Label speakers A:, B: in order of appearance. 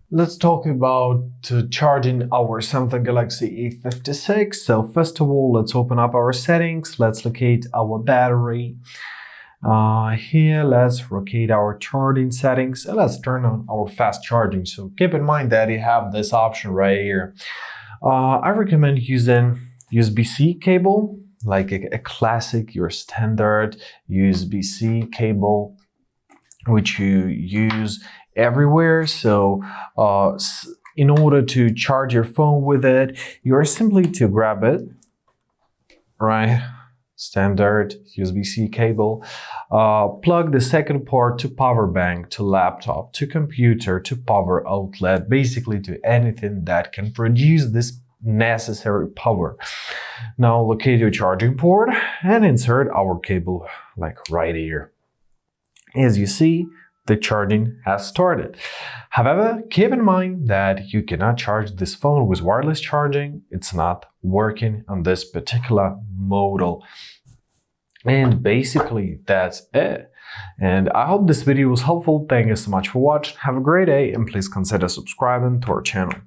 A: Let's talk about charging our Samsung Galaxy A56. So first of all, let's open up our settings. Let's locate our battery. Here, let's locate our charging settings and let's turn on our fast charging. So keep in mind that you have this option right here. I recommend using USB-C cable, like a classic, your standard USB-C cable, which you use everywhere. So in order to charge your phone with it, you're simply to grab it, right? Standard USB-C cable, plug the second port to power bank, to laptop, to computer, to power outlet, basically to anything that can produce this necessary power. Now locate your charging port and insert our cable like right here. As you see, the charging has started. However, keep in mind that you cannot charge this phone with wireless charging. It's not working on this particular model. And basically, that's it. And I hope this video was helpful. Thank you so much for watching. Have a great day and please consider subscribing to our channel.